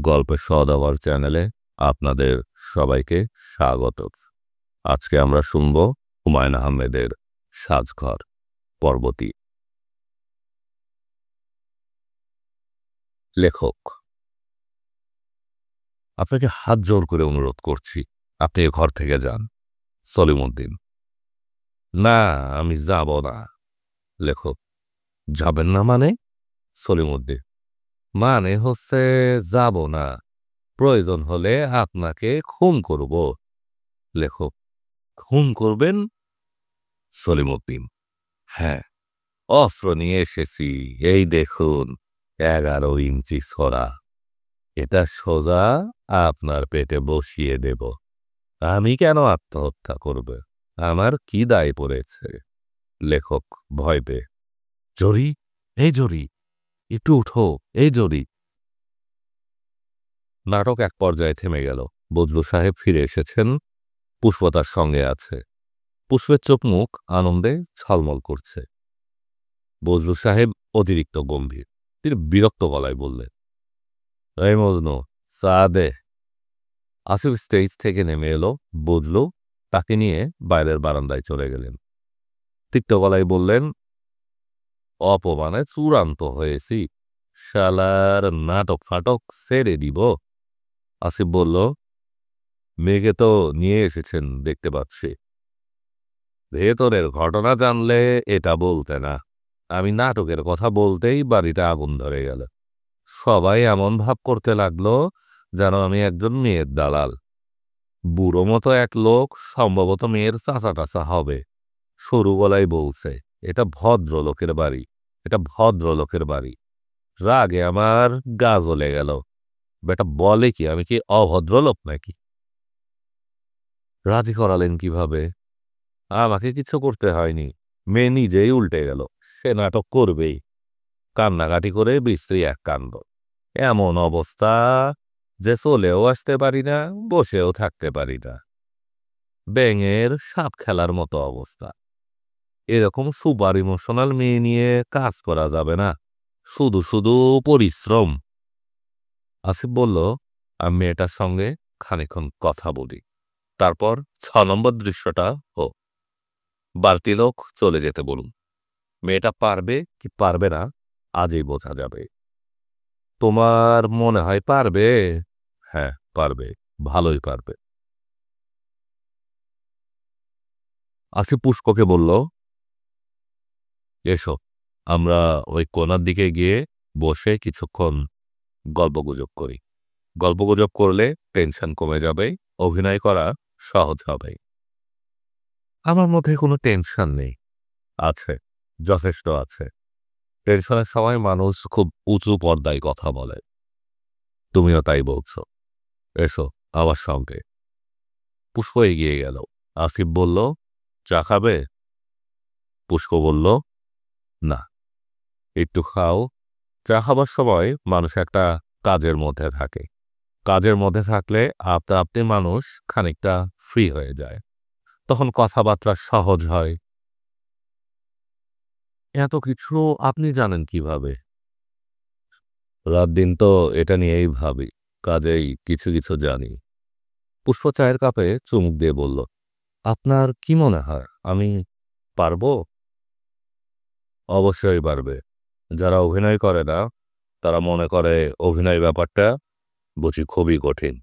গল্পের সওদাগর চ্যানেলে আপনাদের সবাইকে স্বাগত। আজকে আমরা শুনব হুমায়ুন আহমেদের সাজঘর পর্বতী। লেখক: আপনাকে হাত জোর করে অনুরোধ করছি, আপনি এ ঘর থেকে যান। সলিমউদ্দিন: না, আমি যাব না। লেখক: যাবেন না মানে? সলিমউদ্দিন: মানে হচ্ছে যাব না, প্রয়োজন হলে আপনাকে খুন করব। লেখক: খুন করবেন? সলিমউদ্দিন: হ্যাঁ, অস্ত্র নিয়ে এসেছি, এই দেখুন, 11 ইঞ্চি ছড়া। এটা সোজা আপনার পেটে বসিয়ে দেব। আমি কেন আত্মহত্যা করবে? আমার কি দায় পড়েছে? লেখক ভয় পেয়ে: জরি, এই জরি, একটু উঠো, এই জরি। নাটক এক পর্যায়ে থেমে গেল। বজলু সাহেব ফিরে এসেছেন, পুষ্প তার সঙ্গে আছে। পুষ্পের চোখ মুখ আনন্দে ঝলমল করছে। বজলু সাহেব অতিরিক্ত গম্ভীর। তিনি বিরক্ত গলায় বললেন, এই মজনু, চা দে। আসিফ স্টেজ থেকে নেমে এলো। বজলু তাকে নিয়ে বাইরের বারান্দায় চলে গেলেন। তিক্ত গলায় বললেন, অপমানে চূড়ান্ত হয়েছি, শালার নাটক ফাটক ছেড়ে দিব। আসিফ বলল, মেয়েকে তো নিয়ে এসেছেন দেখতে পাচ্ছি। ভেতরের ঘটনা জানলে এটা বলতে না। আমি নাটকের কথা বলতেই বাড়িতে আগুন ধরে গেল। সবাই এমন ভাব করতে লাগলো যেন আমি একজন মেয়ের দালাল। বুড়ো মতো এক লোক, সম্ভবত মেয়ের চাচা টাচা হবে, সরু গলায় বলছে, এটা ভদ্রলোকের বাড়ি, এটা ভদ্রলোকের বাড়ি। রাগে আমার গা জ্বলে গেল। বেটা বলে কি, আমি কি অভদ্রলোক নাকি? রাজি করালেন কিভাবে? আমাকে কিছু করতে হয়নি, মেয়ে নিজেই উল্টে গেল। সে নাটক করবেই। কান্নাকাটি করে বিশ্রী এক কাণ্ড। এমন অবস্থা যে চলেও আসতে পারি না, বসেও থাকতে পারি না। ব্যাঙের সাপ খেলার মতো অবস্থা। এরকম সুপার ইমোশনাল মেয়ে নিয়ে কাজ করা যাবে না, শুধু শুধু পরিশ্রম। আসিফ বলল, আমি মেয়েটার সঙ্গে খানিকক্ষণ কথা বলি, তারপর 6 নম্বর দৃশ্যটা হোক। বাড়তি লোক চলে যেতে বলুন। মেয়েটা পারবে কি পারবে না আজই বোঝা যাবে। তোমার মনে হয় পারবে? হ্যাঁ, পারবে, ভালোই পারবে। আসিফ পুষ্পকে বলল, এসো, আমরা ওই কোণার দিকে গিয়ে বসে কিছুক্ষণ গল্পগুজব করি। গল্পগুজব করলে টেনশন কমে যাবে, অভিনয় করা সহজ হবে। আমার মধ্যে কোনো টেনশন নেই। আছে, যথেষ্ট আছে। টেনশনের সময় মানুষ খুব উঁচু পর্দায় কথা বলে। তুমিও তাই বলছো। এসো আমার সঙ্গে। পুষ্প এগিয়ে গেল। আসিফ বলল, চা খাবে? পুষ্প বলল, না। একটু খাও। চা খাবার সময় মানুষ একটা কাজের মধ্যে থাকে। কাজের মধ্যে থাকলে আপনা আপনি মানুষ খানিকটা ফ্রি হয়ে যায়। তখন কথাবার্তা সহজ হয়। এত কিছু আপনি জানেন কিভাবে? রাত দিন তো এটা নিয়েই ভাবি, কাজেই কিছু কিছু জানি। পুষ্প চায়ের কাপে চুমুক দিয়ে বলল, আপনার কি মনে হয় আমি পারবো? অবশ্যই পারবে। যারা অভিনয় করে না তারা মনে করে অভিনয় ব্যাপারটা বুঝি খুবই কঠিন।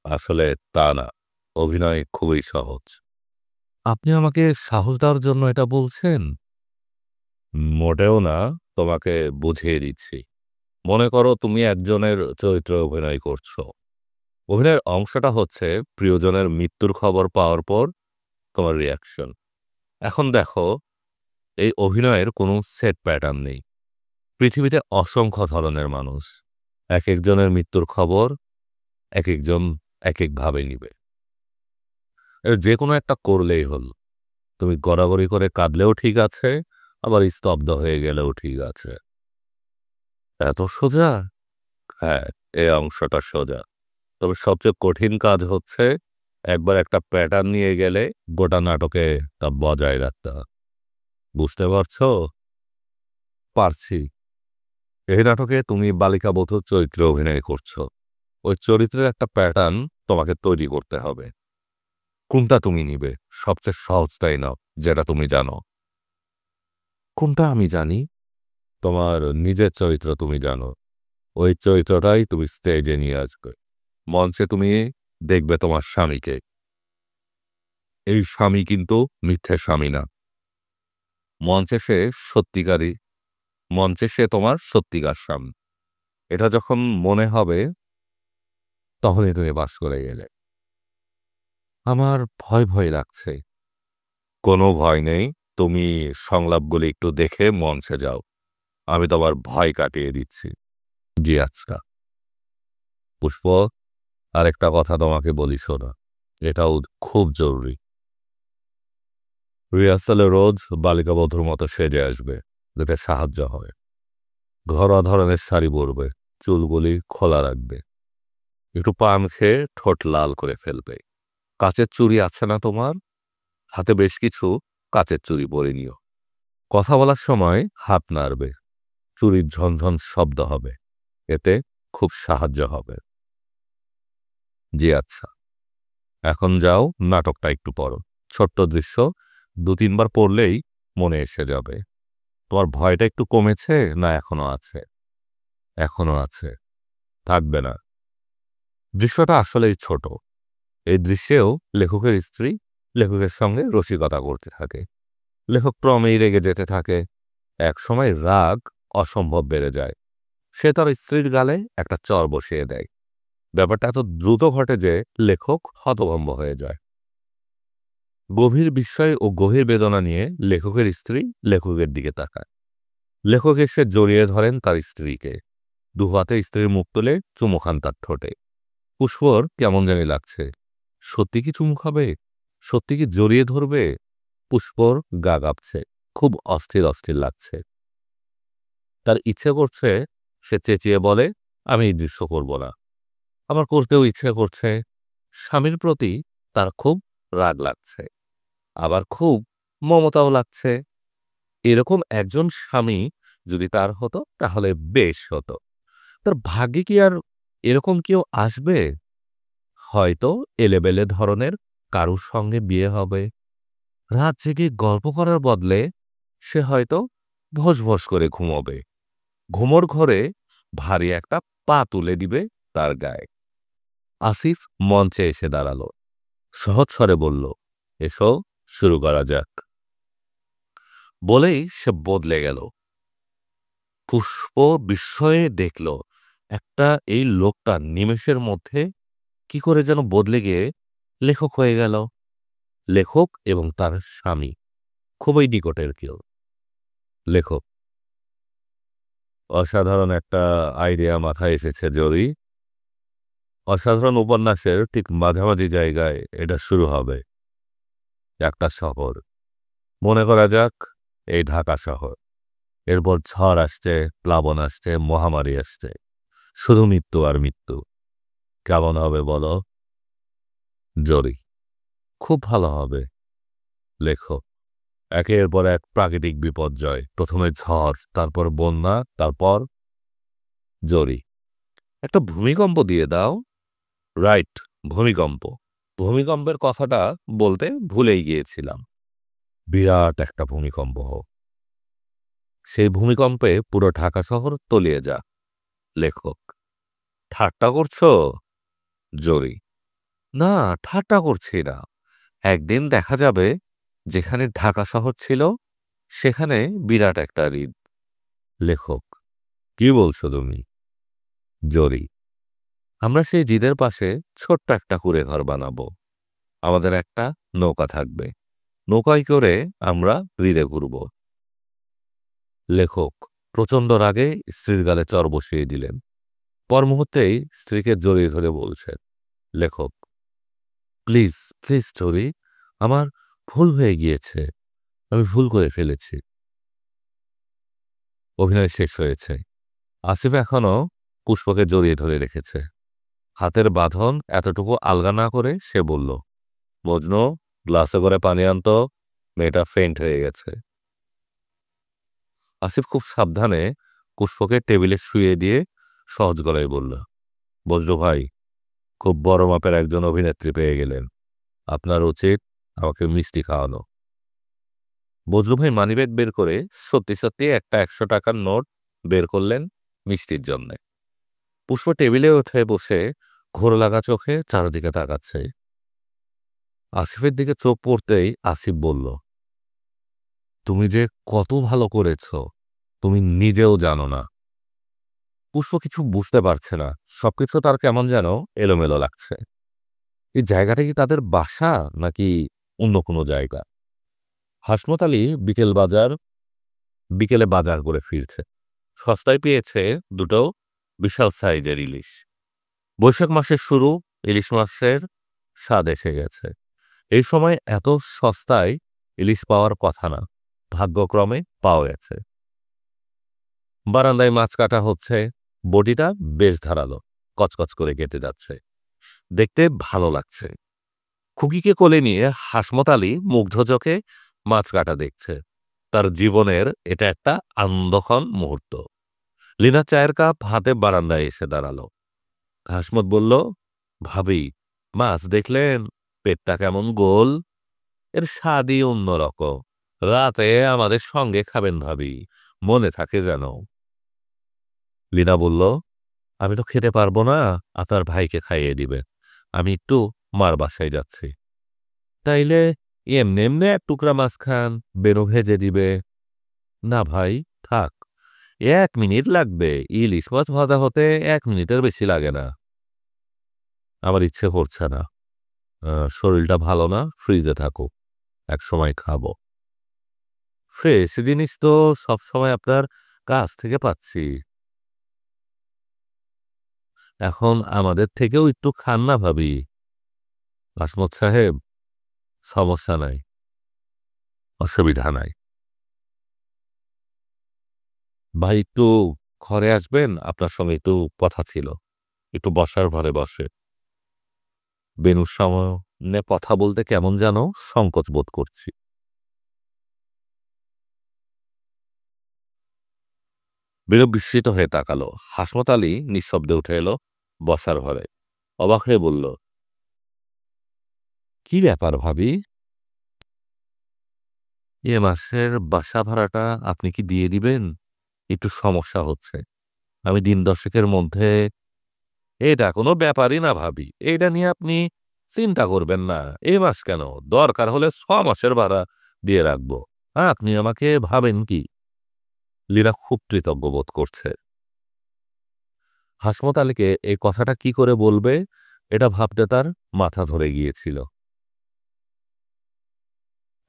আসলে তা না, অভিনয় খুবই সহজ। আপনি আমাকে সাহস দেওয়ার জন্য এটা বলছেন? মোটেও না, তোমাকে বুঝিয়ে দিচ্ছি। মনে করো তুমি একজনের চরিত্রে অভিনয় করছো। অভিনয়ের অংশটা হচ্ছে প্রিয়জনের মৃত্যুর খবর পাওয়ার পর তোমার রিয়াকশন। এখন দেখো, এই অভিনয়ের কোনো সেট প্যাটার্ন নেই। পৃথিবীতে অসংখ্য ধরনের মানুষ। এক একজনের মৃত্যুর খবর এক একজন এক একভাবে নিবে। এর যে কোনো একটা করলেই হল। তুমি গড়াগড়ি করে কাঁদলেও ঠিক আছে, আবার স্তব্ধ হয়ে গেলেও ঠিক আছে। এত সোজা? হ্যাঁ, এই অংশটা সোজা। তবে সবচেয়ে কঠিন কাজ হচ্ছে একবার একটা প্যাটার্ন নিয়ে গেলে গোটা নাটকে তা বজায় রাখতে হয়। বুঝতে পারছো? পারছি। এই নাটকে তুমি বালিকা বধূর চরিত্রে অভিনয় করছো। ওই চরিত্রের একটা প্যাটার্ন তোমাকে তৈরি করতে হবে। কোনটা তুমি নিবে? সবচেয়ে সহজটাই নাও, যেটা তুমি জানো। কোনটা আমি জানি? তোমার নিজের চরিত্র তুমি জানো। ওই চরিত্রটাই তুমি স্টেজে নিয়ে আসবে। মঞ্চে তুমি দেখবে তোমার স্বামীকে। এই স্বামী কিন্তু মিথ্যে স্বামী না। মঞ্চে সে সত্যিকারী, মঞ্চে সে তোমার সত্যিকার স্বামী। এটা যখন মনে হবে তখনই তুমি বাস করে গেলে। আমার ভয় ভয় লাগছে। কোনো ভয় নেই, তুমি সংলাপগুলি একটু দেখে মঞ্চে যাও, আমি তোমার ভয় কাটিয়ে দিচ্ছি। জি আচ্ছা। পুষ্প, আরেকটা কথা তোমাকে বলি শোনো, এটাও খুব জরুরি। রিহার্সালে রোজ বালিকা বধূর মতো সেজে আসবে, যাতে সাহায্য হয়। ঘরোয়া ধরনের শাড়ি পরবে, চুলগুলি খোলা রাখবে, একটু পান খেয়ে ঠোঁট লাল করে ফেলবে। কাচের চুড়ি আছে না তোমার? হাতে বেশ কিছু কাচের চুড়ি পরে নিও। কথা বলার সময় হাত নাড়বে, চুরির ঝনঝন শব্দ হবে, এতে খুব সাহায্য হবে। জি আচ্ছা, এখন যাও, নাটকটা একটু পড়ো। ছোট্ট দৃশ্য 2-3 বার পড়লেই মনে এসে যাবে। তোমার ভয়টা একটু কমেছে না এখনো আছে? এখনো আছে, থাকবে না। দৃশ্যটা আসলেই ছোট। এই দৃশ্যেও লেখকের স্ত্রী লেখকের সঙ্গে রসিকতা করতে থাকে। লেখক ক্রমেই রেগে যেতে থাকে। একসময় রাগ অসম্ভব বেড়ে যায়। সে তার স্ত্রীর গালে একটা চর বসিয়ে দেয়। ব্যাপারটা এত দ্রুত ঘটে যে লেখক হতভম্ব হয়ে যায়। গভীর বিস্ময় ও গভীর বেদনা নিয়ে লেখকের স্ত্রী লেখকের দিকে তাকায়। লেখক এসে জড়িয়ে ধরেন তার স্ত্রীকে। দুহাতে স্ত্রীর মুখ তুলে চুমু খান তার ঠোঁটে। পুষ্পর কেমন জানি লাগছে। সত্যি কি চুমু খাবে? সত্যি কি জড়িয়ে ধরবে? পুষ্পর গা কাঁপছে, খুব অস্থির অস্থির লাগছে। তার ইচ্ছে করছে সে চেঁচিয়ে বলে, আমি এই দৃশ্য করব না। আবার করতেও ইচ্ছে করছে। স্বামীর প্রতি তার খুব রাগ লাগছে, আবার খুব মমতাও লাগছে। এরকম একজন স্বামী যদি তার হতো তাহলে বেশ হতো। তার ভাগ্যে কি আর এরকম কেউ আসবে? হয়তো এলেবেলে ধরনের কারুর সঙ্গে বিয়ে হবে। রাত জেগে গল্প করার বদলে সে হয়তো ভোজ ভোজ করে ঘুমোবে। ঘুমোর ঘরে ভারী একটা পা তুলে দিবে তার গায়ে। আসিফ মঞ্চে এসে দাঁড়ালো, সহজ স্বরে বলল, এসো, শুরু করা যাক। বলেই সে বদলে গেল। পুষ্প বিস্ময়ে দেখল একটা এই লোকটা নিমেষের মধ্যে কি করে যেন বদলে গিয়ে লেখক হয়ে গেল। লেখক এবং তার স্বামী খুবই নিকটের কেউ। লেখক, অসাধারণ একটা আইডিয়া মাথায় এসেছে জরি। অসাধারণ উপন্যাসের ঠিক মাঝামাঝি জায়গায় এটা শুরু হবে। একটা শহর, মনে করা যাক এই ঢাকা শহর। এরপর ঝড় আসছে, প্লাবন আসছে, মহামারী আসছে, শুধু মৃত্যু আর মৃত্যু। কেমন হবে বলো? জরি, খুব ভালো হবে। লেখক, একের পর এক প্রাকৃতিক বিপর্যয়, প্রথমে ঝড়, তারপর বন্যা, তারপর জরি, একটা ভূমিকম্প দিয়ে দাও। রাইট, ভূমিকম্প। ভূমিকম্পের কথাটা বলতে ভুলেই গিয়েছিলাম। বিরাট একটা ভূমিকম্প হোক, সেই ভূমিকম্পে পুরো ঢাকা শহর তলিয়ে যা। লেখক, ঠাট্টা করছো? জরি, না, ঠাট্টা করছি না। একদিন দেখা যাবে যেখানে ঢাকা শহর ছিল সেখানে বিরাট একটা হ্রদ। লেখক, কি বলছো তুমি? জরি, আমরা সেই হ্রদের পাশে ছোট্ট একটা কুঁড়ে ঘর বানাবো। আমাদের একটা নৌকা থাকবে, নৌকায় করে আমরা হ্রদে ঘুরব। লেখক প্রচণ্ড রাগে স্ত্রীর গালে চর বসিয়ে দিলেন। পর মুহূর্তেই স্ত্রীকে জড়িয়ে ধরে বলছেন, লেখক, প্লিজ প্লিজ জরি, আমার ভুল হয়ে গিয়েছে, আমি ভুল করে ফেলেছি। অভিনয় শেষ হয়েছে। আসিফ এখনো পুষ্পকে জড়িয়ে ধরে রেখেছে। হাতের বাঁধন এতটুকু আলগা না করে সে বলল, মজনু, গ্লাসে করে পানি আনতো, মেয়েটা ফেন্ট হয়ে গেছে। আসিফ খুব সাবধানে পুষ্পকে টেবিলে শুইয়ে দিয়ে সহজ গলায় বলল, বজলু ভাই, খুব বড় মাপের একজন অভিনেত্রী পেয়ে গেলেন। আপনার উচিত আমাকে মিষ্টি খাওয়ানো। বজলু ভাই মানিব্যাগ বের করে সত্যি সত্যি একটা ১০০ টাকার নোট বের করলেন মিষ্টির জন্যে। পুষ্প টেবিলে উঠে বসে ঘোর লাগা চোখে চারদিকে তাকাচ্ছে। আসিফের দিকে চোখ পড়তেই আসিফ বলল, তুমি যে কত ভালো করেছ তুমি নিজেও জানো না। পুষ্প কিছু বুঝতে পারছে না, সবকিছু তার কেমন যেন এলোমেলো লাগছে। এই জায়গাটা কি তাদের বাসা নাকি অন্য কোনো জায়গা? হাসমত আলী বিকেলে বাজার করে ফিরছে। সস্তায় পেয়েছে দুটো বিশাল সাইজের ইলিশ। বৈশাখ মাসের শুরু, ইলিশ মাছের স্বাদ এসে গেছে। এই সময় এত সস্তায় ইলিশ পাওয়ার কথা না, ভাগ্যক্রমে পাওয়া গেছে। বারান্দায় মাছ কাটা হচ্ছে, বটিটা বেশ ধারালো, কচকচ করে কেটে যাচ্ছে, দেখতে ভালো লাগছে। খুকিকে কোলে নিয়ে হাসমত আলী মুগ্ধ চোখে মাছ কাটা দেখছে। তার জীবনের এটা একটা আনন্দক্ষণ মুহূর্ত। লিনা চায়ের কাপ হাতে বারান্দায় এসে দাঁড়ালো। হাসমত বলল, ভাবি, মাছ দেখলেন? পেটটা কেমন গোল, এর স্বাদই অন্যরকম। রাতে আমাদের সঙ্গে খাবেন ভাবি, মনে থাকে যেন। লীনা বলল, আমি তো খেতে পারবো না, আপনার ভাইকে খাইয়ে দিবে। আমি একটু মার বাসায় যাচ্ছি। তাইলে এমনি এমনি এক টুকরা মাছ খান, বেনু ভেজে দিবে। না ভাই, থাক, ১ মিনিট লাগবে, ইলিশ মাছ ভাজা হতে ১ মিনিটের বেশি লাগে না। আমার ইচ্ছে করছে না, শরীরটা ভালো না, ফ্রিজে থাকুক, এক সময় খাবো। ফ্রেশ জিনিস তো সবসময় আপনার কাছ থেকে পাচ্ছি। এখন আমাদের থেকেও একটু খান না ভাবি। আসমত সাহেব, সমস্যা নাই, অসুবিধা নাই। ভাই একটু ঘরে আসবেন, আপনার সঙ্গে একটু কথা ছিল। একটু বসার ঘরে বসে। বেনুর সামনে কথা বলতে কেমন যেন সংকোচ বোধ করছি। বেনু বিস্মিত হয়ে তাকালো। হাসমত আলী নিঃশব্দে উঠে এলো বসার ঘরে। অবাক হয়ে বলল, কি ব্যাপার ভাবি? এ মাসের বাসা ভাড়াটা আপনি কি দিয়ে দিবেন? একটু সমস্যা হচ্ছে। আমি দিন ১০-এর মধ্যে। এটা কোনো ব্যাপারই না ভাবি, এইটা নিয়ে আপনি চিন্তা করবেন না। এ মাস কেন, দরকার হলে ৬ মাসের ভাড়া দিয়ে রাখবো। আপনি আমাকে ভাবেন কি? লীরা খুব কৃতজ্ঞ বোধ করছে। হাসমত আলীকে এই কথাটা কি করে বলবে এটা ভাবতে তার মাথা ধরে গিয়েছিল।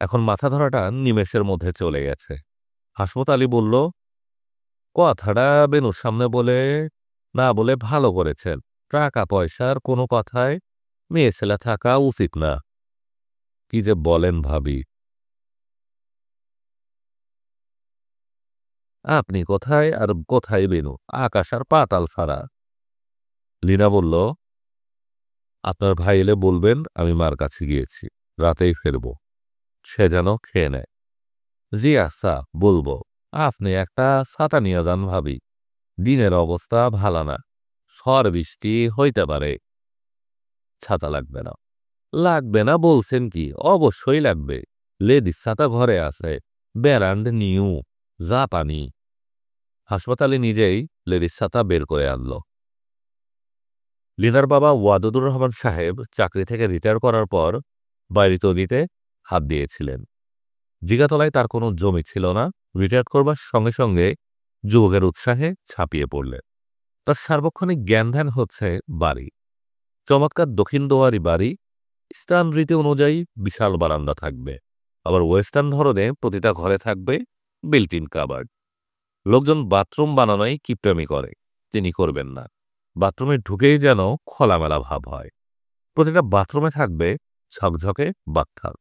এখন মাথা ধরাটা নিমেষের মধ্যে চলে গেছে। হাসমত আলী বলল, কথাটা বেনুর সামনে না বলে ভালো করেছেন। টাকা পয়সার কোনো কথায় মেয়ে ছেলে থাকা উচিত না। কি যে বলেন ভাবি, আপনি কোথায় আর কোথায় বেনু, আকাশ আর পাতাল ফারা। লীনা বলল, আপনার ভাই এলে বলবেন আমি মার কাছে গিয়েছি, রাতেই ফিরব, সে যেন খেয়ে নেয়। জি আচ্ছা, বলবো। আপনি একটা ছাতা নিয়ে যান ভাবি, দিনের অবস্থা ভালো না, ঝড় বৃষ্টি হইতে পারে। ছাতা লাগবে না? লাগবে না বলছেন কি, অবশ্যই লাগবে। লেডিস ছাতা ঘরে আছে, ব্র্যান্ড নিউ, জাপানি। হাসপাতালে নিজেই লেডিস ছাতা বের করে আনলো। লিনার বাবা ওয়াদুদুর রহমান সাহেব চাকরি থেকে রিটায়ার করার পর বাড়ি তৈরিতে হাত দিয়েছিলেন। জিগাতলায় তার কোনো জমি ছিল না। রিটায়ার করবার সঙ্গে সঙ্গে যুবকের উৎসাহে ছাপিয়ে পড়লেন। তার সার্বক্ষণিক জ্ঞান-ধ্যান হচ্ছে বাড়ি। চমৎকার দক্ষিণ দুয়ারি বাড়ি, ইস্টার্ন রীতি অনুযায়ী বিশাল বারান্দা থাকবে। আবার ওয়েস্টার্ন ধরনে প্রতিটা ঘরে থাকবে বিল্ট ইন কাবার্ড। লোকজন বাথরুম বানানোয় কিপটামি করে, তিনি করবেন না। বাথরুমে ঢুকেই যেন খোলামেলা ভাব হয়। প্রতিটা বাথরুমে থাকবে ঝকঝকে বাথটাব।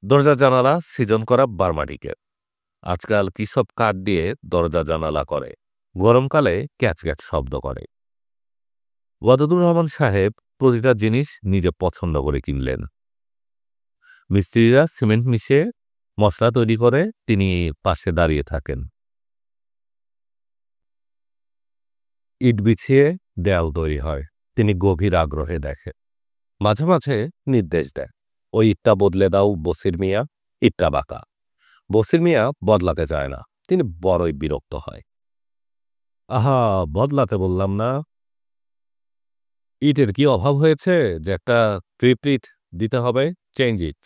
দরজা জানালা সৃজন করা বার্মাটিকের। আজকাল কি সব কাঠ দিয়ে দরজা জানালা করে, গরমকালে ক্যাচ ক্যাচ শব্দ করে। ওয়াদুদুর রহমান সাহেব প্রতিটা জিনিস নিজে পছন্দ করে কিনলেন। মিস্ত্রিরা সিমেন্ট মিশিয়ে মশলা তৈরি করে, তিনি পাশে দাঁড়িয়ে থাকেন। ইট বিছিয়ে দেয়াল তৈরি হয়, তিনি গভীর আগ্রহে দেখে। মাঝে মাঝে নির্দেশ দেয়, ওই ইটটা বদলে দাও বসির মিয়া, ইটটা বাঁকা। বসির মিয়া বদলাতে চায় না, তিনি বড়ই বিরক্ত হয়। আহা, বদলাতে বললাম না। ইটের কি অভাব হয়েছে যে একটা ট্রিট দিতে হবে? Change it.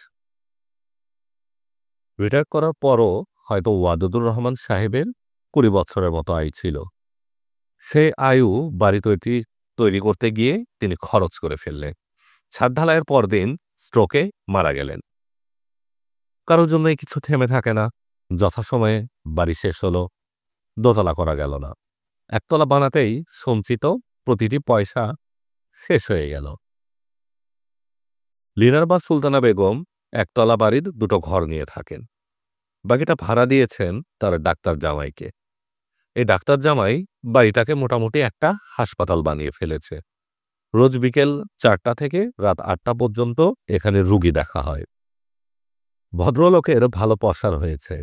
রিটায়ার করার পরও হয়তো ওয়াদুদুর রহমান সাহেবের ২০ বছরের মতো আয়ু ছিল। সে আয়ু বাড়ি তৈরি করতে গিয়ে তিনি খরচ করে ফেললেন। ছাদ ঢালাইয়ের পরদিন স্ট্রোকে মারা গেলেন। কারোর জন্যই কিছু থেমে থাকে না। যথাসময়ে বাড়ি শেষ হলো, দোতলা করা গেল না। একতলা বানাতেই সঞ্চিত প্রতিটি পয়সা শেষ হয়ে গেল। লিনার বা সুলতানা বেগম একতলা বাড়ির ২টো ঘর নিয়ে থাকেন। বাকিটা ভাড়া দিয়েছেন তার ডাক্তার জামাইকে। এই ডাক্তার জামাই বাড়িটাকে মোটামুটি একটা হাসপাতাল বানিয়ে ফেলেছে। রোজ বিকেল ৪টা থেকে রাত ৮টা পর্যন্ত এখানে রুগী দেখা হয়। ভদ্রলোকের ভালো পসার হয়েছে।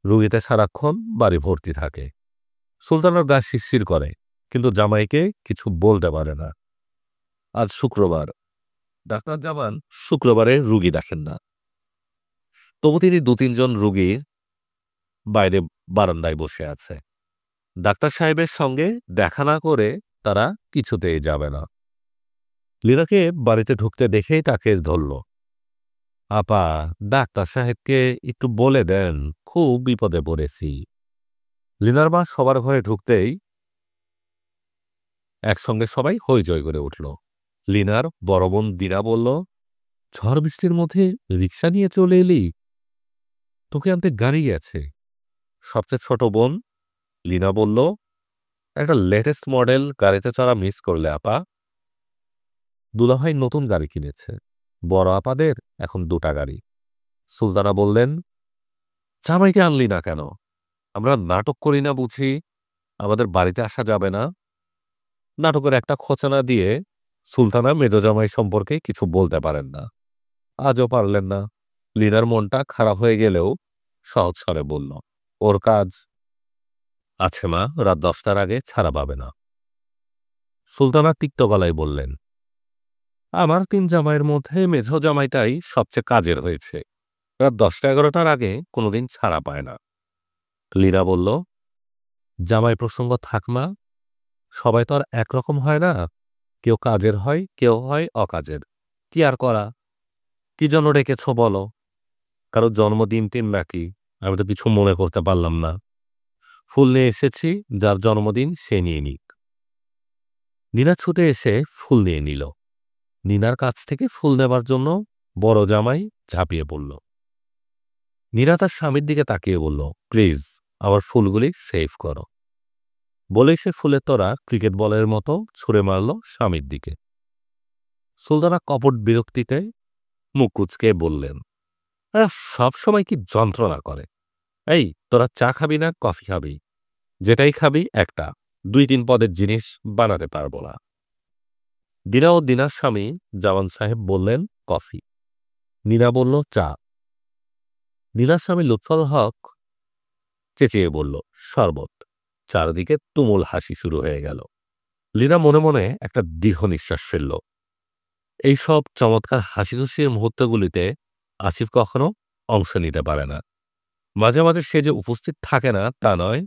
রুগীতে সারাক্ষণ বাড়ি ভর্তি থাকে। সুলতানার গা শিরশির করে, কিন্তু জামাইকে কিছু বলতে পারে না। আজ শুক্রবার, ডাক্তার জামান শুক্রবারে রুগী দেখেন না। তবু তিনি ২-৩ জন রুগীর বাইরে বারান্দায় বসে আছে। ডাক্তার সাহেবের সঙ্গে দেখা না করে তারা কিছুতেই যাবে না। লীনাকে বাড়িতে ঢুকতে দেখেই তাকে ধরল। আপা, ডাক্তার সাহেবকে একটু বলে দেন, খুব বিপদে পড়েছি। লীনার মা সবার ঘরে ঢুকতেই একসঙ্গে সবাই হইচই করে উঠল। লীনার বড় বোন দিনা বলল, ঝড় বৃষ্টির মধ্যে রিক্সা নিয়ে চলে এলি? তোকে আনতে গাড়ি আছে। সবচেয়ে ছোট বোন লীনা বলল, একটা লেটেস্ট মডেল গাড়িতে চড়া মিস করলে আপা। দুলাভাই নতুন গাড়ি কিনেছে। বড় আপাদের এখন ২টা গাড়ি। সুলতানা বললেন, জামাইকে আনলি না কেন? আমরা নাটক করি না বুঝি? আমাদের বাড়িতে আসা যাবে না? নাটকের একটা খোঁচানা দিয়ে সুলতানা মেজ জামাই সম্পর্কে কিছু বলতে পারেন না, আজও পারলেন না। লিনার মনটা খারাপ হয়ে গেলেও সহজ স্বরে বলল, ওর কাজ আছে মা, রাত 10টার আগে ছাড়া পাবে না। সুলতানা তিক্ত গলায় বললেন, আমার ৩ জামাইয়ের মধ্যে মেঝ জামাইটাই সবচেয়ে কাজের হয়েছে। রাত 10টা-11টার আগে কোনোদিন ছাড়া পায় না। লীনা বলল, জামাই প্রসঙ্গ থাক মা, সবাই তো আর একরকম হয় না। কেউ কাজের হয়, কেউ হয় অকাজের। কি আর করা? কি জন্য রেখেছ বলো? কারো জন্মদিন টিন নাকি? আমি তো কিছু মনে করতে পারলাম না। ফুল নিয়ে এসেছি, যার জন্মদিন সে নিয়ে নিক। নীনা ছুটে এসে ফুল নিয়ে নিল। নীনার কাছ থেকে ফুল নেবার জন্য বড় জামাই ঝাঁপিয়ে পড়ল। নীনা তার স্বামীর দিকে তাকিয়ে বলল, প্লিজ আমার ফুলগুলি সেভ করো। বলেই সে ফুলের তোড়া ক্রিকেট বলের মতো ছুঁড়ে মারল স্বামীর দিকে। সুলতানা কপট বিরক্তিতে মুখ কুঁচকে বললেন, এরা সবসময় কি যন্ত্রণা করে। এই, তোরা চা খাবি না কফি খাবি? যেটাই খাবি একটা, ২-৩ পদের জিনিস বানাতে পারবো না। দিনা ও দিনার স্বামী জামান সাহেব বললেন কফি। নীনা বলল চা। নীনার স্বামী লুৎফল হক চেঁচিয়ে বলল শরবত। চারদিকে তুমুল হাসি শুরু হয়ে গেল। লীনা মনে মনে একটা দীর্ঘ নিঃশ্বাস ফেলল। এইসব চমৎকার হাসিখুশির মুহূর্তগুলিতে আসিফ কখনো অংশ নিতে পারে না। মাঝে মাঝে সে যে উপস্থিত থাকে না তা নয়,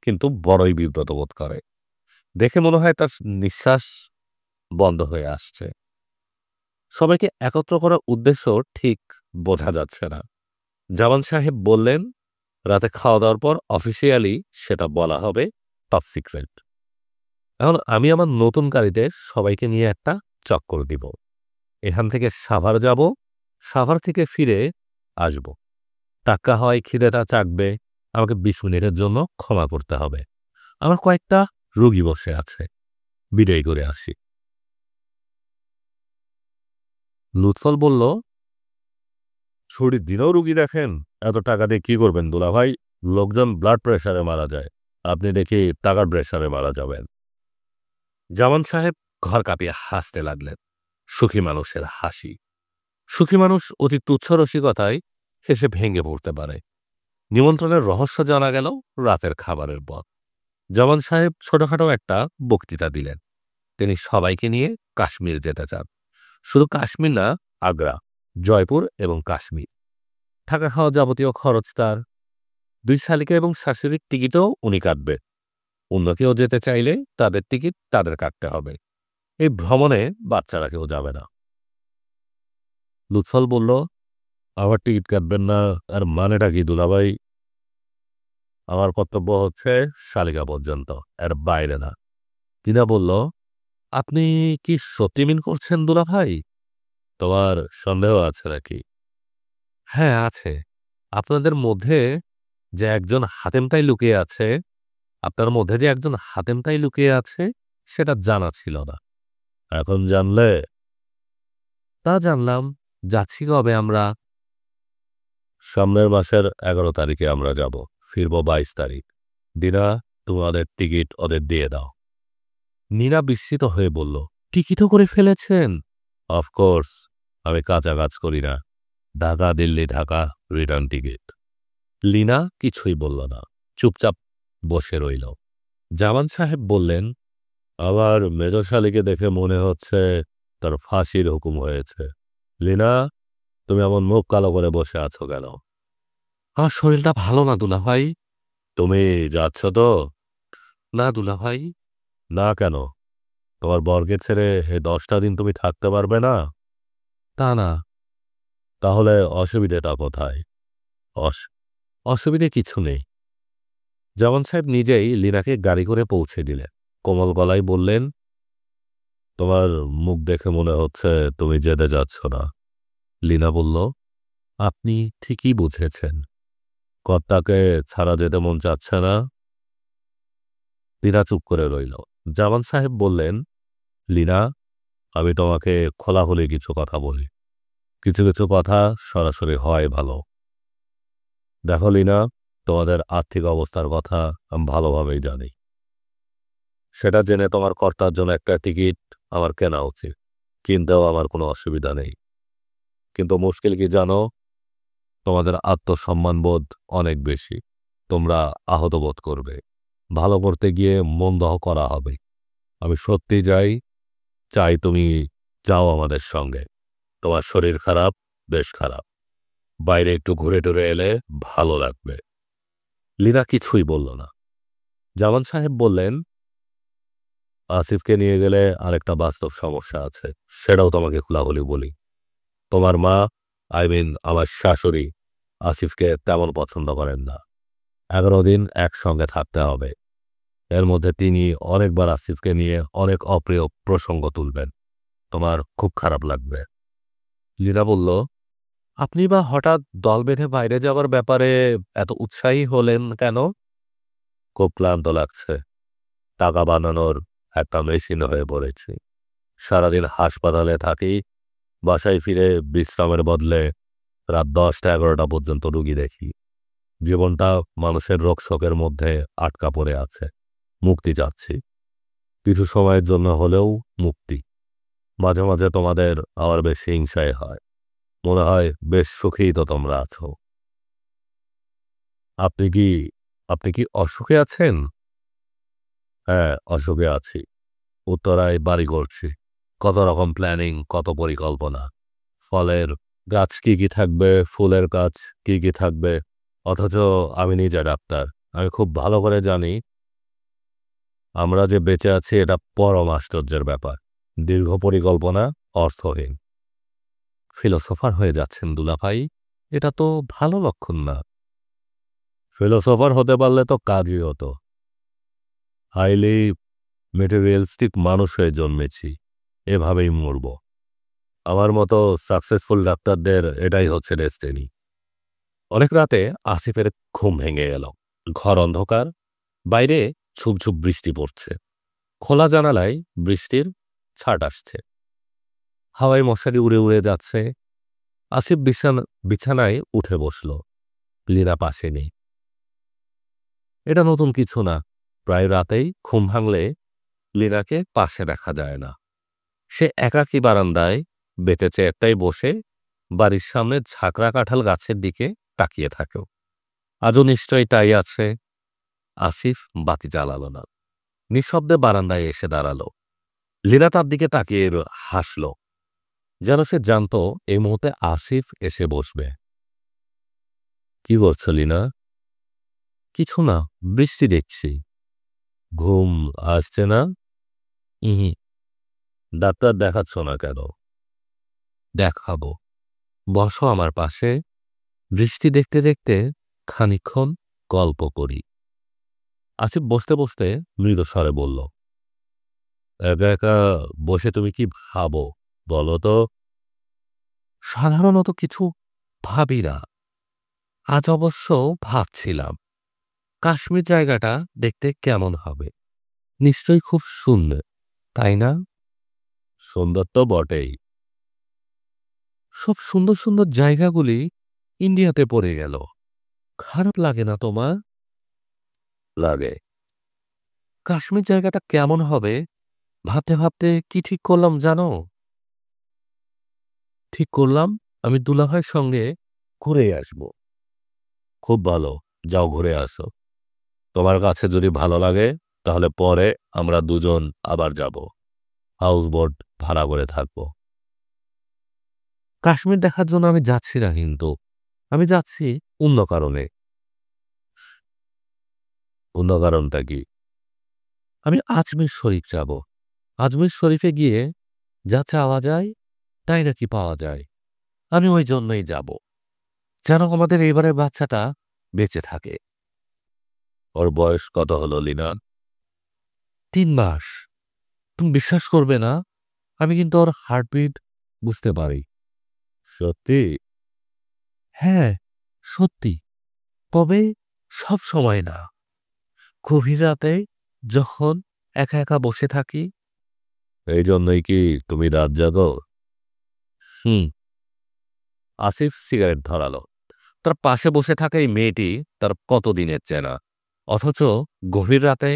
কিন্তু বড়ই বিব্রত বোধ করে। দেখে মনে হয় তার নিঃশ্বাস বন্ধ হয়ে আসছে। সবাইকে একত্র করার উদ্দেশ্য ঠিক বোঝা যাচ্ছে না। জামান সাহেব বললেন, রাতে খাওয়া দাওয়ার পর অফিসিয়ালি সেটা বলা হবে টপ সিক্রেট। এখন আমি আমার নতুন গাড়িতে সবাইকে নিয়ে একটা চক্কর দিব। এখান থেকে সাভার যাব, সাভার থেকে ফিরে আসব। টাক্কা হওয়ায় খিদেটা চাকবে, আমাকে ২০ মিনিটের জন্য ক্ষমা করতে হবে। আমার কয়েকটা রুগী বসে আছে, বিদায় করে আসি। লুৎফল বলল, ছুটির দিনেও রুগী দেখেন? এত টাকা দিয়ে কি করবেন দুলাভাই? লোকজন ব্লাড প্রেশারে মারা যায়, আপনি দেখি টাকার প্রেশারে মারা যাবেন। জামান সাহেব ঘর কাঁপিয়ে হাসতে লাগলেন। সুখী মানুষের হাসি। সুখী মানুষ অতি তুচ্ছ রসিকতায় হেসে ভেঙে পড়তে পারে। নিমন্ত্রণের রহস্য জানা গেল রাতের খাবারের পর। জামান সাহেব ছোটখাটো একটা বক্তৃতা দিলেন। তিনি সবাইকে নিয়ে কাশ্মীর যেতে চান। শুধু কাশ্মীর না, আগ্রা, জয়পুর এবং কাশ্মীর। থাকা খাওয়া যাবতীয় খরচ তার। 2 শালিকা এবং শাশুড়ির টিকিটও উনি কাটবে। অন্য কেউ যেতে চাইলে তাদের টিকিট তাদের কাটতে হবে। এই ভ্রমণে বাচ্চারা কেউ যাবে না। লুৎফল বলল, আমার টিকিট কাটবেন না আর মানেটা কি দুলাভাই? আমার কর্তব্য হচ্ছে শালিকা পর্যন্ত, এর বাইরে না। টিনা বলল, আপনি কি সত্যি মিন করছেন দুলাভাই? তোমার সন্দেহ আছে নাকি? হ্যাঁ আছে। আপনাদের মধ্যে যে একজন হাতেমটাই লুকিয়ে আছে, আপনার মধ্যে যে একজন হাতেমটাই লুকিয়ে আছে, সেটা জানা ছিল না। এখন জানলে? তা জানলাম। যাচ্ছি কবে আমরা? সামনের মাসের 11 তারিখে আমরা যাব। ফিরব 22 তারিখ। দিনা, তোমাদের টিকিট ওদের দিয়ে দাও। নীরা বিস্মিত হয়ে বলল, টিকিটও করে ফেলেছেন? অফকোর্স, আমি কাঁচা কাজ করি না। Dhaka Delhi Dhaka return ticket. লীনা কিছুই বলল না, চুপচাপ বসে রইল। জামান সাহেব বললেন, আবার মেজর শালিকে দেখে মনে হচ্ছে তার ফাঁসির হুকুম হয়েছে। লীনা, তুমি এমন মুখ কালো করে বসে আছো কেন? আমার শরীরটা ভালো না দুলাভাই। তুমি যাচ্ছ তো? না দুলাভাই। না কেন? তোমার বরকে ছেড়ে এই 10টা দিন তুমি থাকতে পারবে না? তা না। তাহলে অসুবিধেটা কোথায়? অসুবিধে কিছু নেই। জামান সাহেব নিজেই লীনাকে গাড়ি করে পৌঁছে দিলেন। কোমল গলায় বললেন, তোমার মুখ দেখে মনে হচ্ছে তুমি যেতে যাচ্ছ না। লীনা বলল, আপনি ঠিকই বুঝেছেন। কর্তাকে ছাড়া যেতে মন চাচ্ছে না। লীনা চুপ করে রইল। জামান সাহেব বললেন, লীনা, আমি তোমাকে খোলাখুলি কিছু কথা বলি। কিছু কিছু কথা সরাসরি হয় ভালো। দেখো লীনা, তোমাদের আর্থিক অবস্থার কথা আমি ভালোভাবেই জানি। সেটা জেনে তোমার কর্তার জন্য একটা টিকিট আমার কেনা উচিত। কিনতেও আমার কোনো অসুবিধা নেই। কিন্তু মুশকিল কি জানো? তোমাদের আত্মসম্মানবোধ অনেক বেশি। তোমরা আহত বোধ করবে। ভালো করতে গিয়ে মন্দ করা হবে। আমি সত্যি চাই তুমি যাও আমাদের সঙ্গে। তোমার শরীর খারাপ, বেশ খারাপ। বাইরে একটু ঘুরে টুরে এলে ভালো লাগবে। লীনা কিছুই বলল না। জামান সাহেব বললেন, আসিফকে নিয়ে গেলে আরেকটা বাস্তব সমস্যা আছে। সেটাও তোমাকে খোলাখুলি বলি। তোমার মা, আমার শাশুড়ি, আসিফকে তেমন পছন্দ করেন না। 11 দিন একসঙ্গে থাকতে হবে। এর মধ্যে তিনি অনেকবার আসিফকে নিয়ে অনেক অপ্রিয় প্রসঙ্গ তুলবেন। তোমার খুব খারাপ লাগবে। লীনা বলল, আপনি বা হঠাৎ দল বেঁধে বাইরে যাওয়ার ব্যাপারে এত উৎসাহী হলেন কেন? খুব ক্লান্ত লাগছে। টাকা বানানোর একটা মেশিন হয়ে পড়েছি। সারাদিন হাসপাতালে থাকি, বাসায় ফিরে বিশ্রামের বদলে রাত 10টা 11টা পর্যন্ত রুগী দেখি। জীবনটা মানুষের রোগশোকের মধ্যে আটকা পড়ে আছে। মুক্তি চাচ্ছি। কিছু সময়ের জন্য হলেও মুক্তি। মাঝে মাঝে তোমাদের আমার বেশ হিংসায় হয়। মনে হয় বেশ সুখেই তো তোমরা আছো। আপনি কি আপনি কি অসুখে আছেন? হ্যাঁ, অসুখে আছি। উত্তরায় বাড়ি করছি। কত রকম প্ল্যানিং, কত পরিকল্পনা। ফলের গাছ কি কি থাকবে, ফুলের গাছ কি কি থাকবে। অথচ আমি নিজে ডাক্তার। আমি খুব ভালো করে জানি আমরা যে বেঁচে আছি এটা পরম আশ্চর্যের ব্যাপার। দীর্ঘ পরিকল্পনা অর্থহীন। ফিলোসোফার হয়ে যাচ্ছেন দুলাভাই, এটা তো ভালো লক্ষণ না। ফিলোসোফার হতে পারলে তো কাজই হতো। হাইলি মেটেরিয়ালিস্টিক মানুষ হয়ে জন্মেছি, এভাবেই মরব। আমার মতো সাকসেসফুল ডাক্তারদের এটাই হচ্ছে ডেস্টিনি। অনেক রাতে আসিফের ঘুম ভেঙে গেল। ঘর অন্ধকার, বাইরে ঝুপঝুপ বৃষ্টি পড়ছে। খোলা জানালায় বৃষ্টির ছাট আসছে। হাওয়ায় মশারি উড়ে উড়ে যাচ্ছে। আসিফ বিছানায় উঠে বসল। লীনা পাশে নেই। এটা নতুন কিছু না। প্রায় রাতেই ঘুম ভাঙলে লীনাকে পাশে দেখা যায় না। সে একাকী বারান্দায় বেতের চেয়ারটায় বসে বাড়ির সামনে ঝাঁকড়া কাঁঠাল গাছের দিকে তাকিয়ে থাকে। আজও নিশ্চয়ই তাই আছে। আসিফ বাতি জ্বালালো না। নিঃশব্দে বারান্দায় এসে দাঁড়ালো। লীনা তার দিকে তাকিয়ে হাসল, যেন সে জানত এই মুহূর্তে আসিফ এসে বসবে। কি করছো লীনা? কিছু না, বৃষ্টি দেখছি। ঘুম আসছে না? হুম। ডাক্তার দেখাচ্ছ না কেন? দেখাবো, বসো আমার পাশে, বৃষ্টি দেখতে দেখতে খানিকক্ষণ গল্প করি। আসিফ বসতে বসতে মৃদু স্বরে বলল, একা একা বসে তুমি কি ভাবো বলো তো? সাধারণত কিছু ভাবি না, আজ অবশ্য ভাবছিলাম কাশ্মীর জায়গাটা দেখতে কেমন হবে। নিশ্চয়ই খুব সুন্দর, তাই না? সুন্দর তো বটেই। সব সুন্দর সুন্দর জায়গাগুলি ইন্ডিয়াতে পড়ে গেল, খারাপ লাগে না তোমার? লাগে। কাশ্মীর জায়গাটা কেমন হবে ভাবতে ভাবতে কি ঠিক করলাম জানো? ঠিক করলাম আমি দুলাভাইয়ের সঙ্গে ঘুরে আসব। খুব ভালো, যাও ঘুরে আসো। তোমার কাছে যদি ভালো লাগে তাহলে পরে আমরা দুজন আবার যাব, হাউস বোট ভাড়া করে থাকব। কাশ্মীর দেখার জন্য আমি যাচ্ছি না, কিন্তু আমি যাচ্ছি অন্য কারণে। অন্য কারণটা কি? আমি আজমির শরীফ যাব। আজমির শরীফে গিয়ে যা চাওয়া যায় তাই নাকি পাওয়া যায়। আমি ওই জন্যই যাব, যেন আমাদের এবারের বাচ্চাটা বেঁচে থাকে। ওর বয়স কত হলো লীনা? 3 মাস। তুমি বিশ্বাস করবে না, আমি কিন্তু ওর হার্টবিট বুঝতে পারি। সত্যি? হ্যাঁ, সত্যি। তবে সব সময় না, গভীর রাতে যখন একা একা বসে থাকি। এই জন্যই কি তুমি রাত জাগো? হুম। আসিফ সিগারেট ধরালো। তার পাশে বসে থাকা এই মেয়েটি তার কতদিনের চেনা, অথচ গভীর রাতে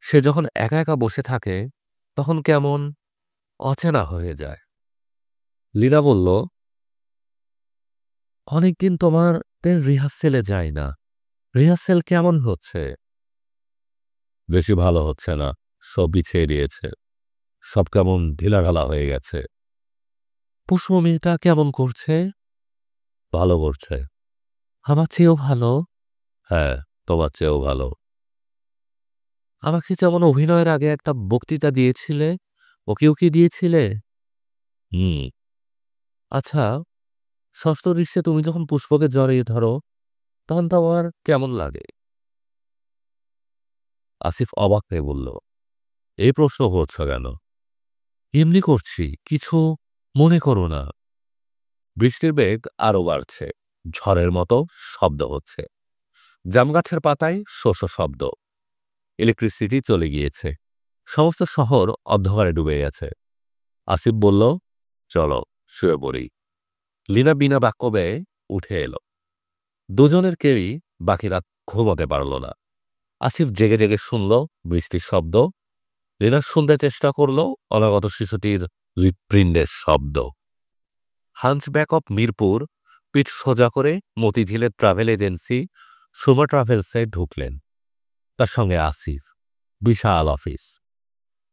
সে যখন একা একা বসে থাকে তখন কেমন অচেনা হয়ে যায়। লীনা বলল, অনেকদিন তোমাদের রিহার্সেলে যায় না, রিহার্সেল কেমন হচ্ছে? বেশি ভালো হচ্ছে না, সব বিছিয়ে দিয়েছে, সব কেমন ঢিলাঢালা হয়ে গেছে। পুষ্প মেয়েটা কেমন করছে? ভালো করছে। আমার চেয়েও ভালো? হ্যাঁ, তোমার চেয়েও ভালো। আমাকে যেমন অভিনয়ের আগে একটা বক্তৃতা দিয়েছিলে, ওকেও কি দিয়েছিলে? হুম। আচ্ছা, ষষ্ঠ দৃশ্যে তুমি যখন পুষ্পকে জড়িয়ে ধরো তখন তোমার কেমন লাগে? আসিফ অবাক হয়ে বলল, এই প্রশ্ন করছো কেন? এমনি করছি, কিছু মনে করো না। বৃষ্টির বেগ আরো বাড়ছে, ঝড়ের মতো শব্দ হচ্ছে। জামগাছের পাতায় শোষ শব্দ। ইলেকট্রিসিটি চলে গিয়েছে, সমস্ত শহর অন্ধকারে ডুবে গেছে। আসিফ বলল, চলো শুয়ে পড়ি। লীনা বিনা বাক্য ব্যয়ে উঠে এলো। দুজনের কেউই বাকি রাত ঘুমোতে পারল না। আসিফ জেগে জেগে শুনল বৃষ্টির শব্দ। লীনা শুনতে চেষ্টা করল অনাগত শিশুটির হৃৎপিণ্ডের শব্দ। হাঞ্চব্যাক অফ মিরপুর পিঠ সোজা করে মতিঝিলের ট্রাভেল এজেন্সি সুমা ট্রাভেলসে ঢুকলেন। তার সঙ্গে আসিফ। বিশাল অফিস,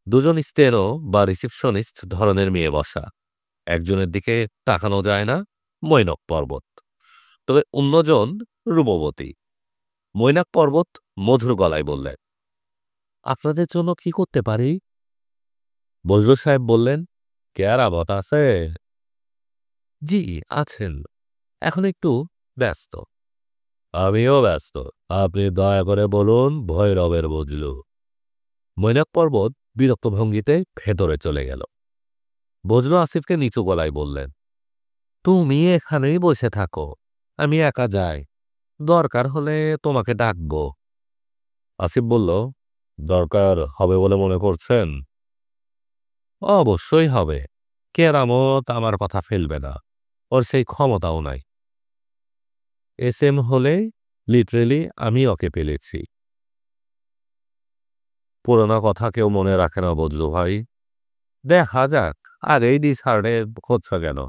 দুজন স্টেনো বা রিসিপশনিস্ট ধরনের মেয়ে বসা। একজনের দিকে তাকানো যায় না, মৈনক পর্বত। তবে অন্যজন রূপবতী। মৈনাক পর্বত মধুর গলায় বললেন, আপনাদের জন্য কি করতে পারি? বজরুল সাহেব বললেন, কেয়ারামত আছে? জি, আছেন, এখন একটু ব্যস্ত। আমিও ব্যস্ত, আপনি দয়া করে বলুন ভৈরবের বজলু। মৈনাক পর্বত বিরক্ত ভঙ্গিতে ভেতরে চলে গেল। বজলু আসিফকে নিচু গলায় বললেন, তুমি এখানেই বসে থাকো, আমি একা যাই, দরকার হলে তোমাকে ডাকব। আসিফ বলল, দরকার হবে বলে মনে করছেন? অবশ্যই হবে, কেরামত আমার কথা ফেলবে না, ওর সেই ক্ষমতাও নাই। এস এম হলে লিটারেলি আমি ওকে পেলেছি। পুরোনো কথা কেউ মনে রাখে না বজলু ভাই। দেখা যাক, আগেই ডিসার্টে হচ্ছে কেন?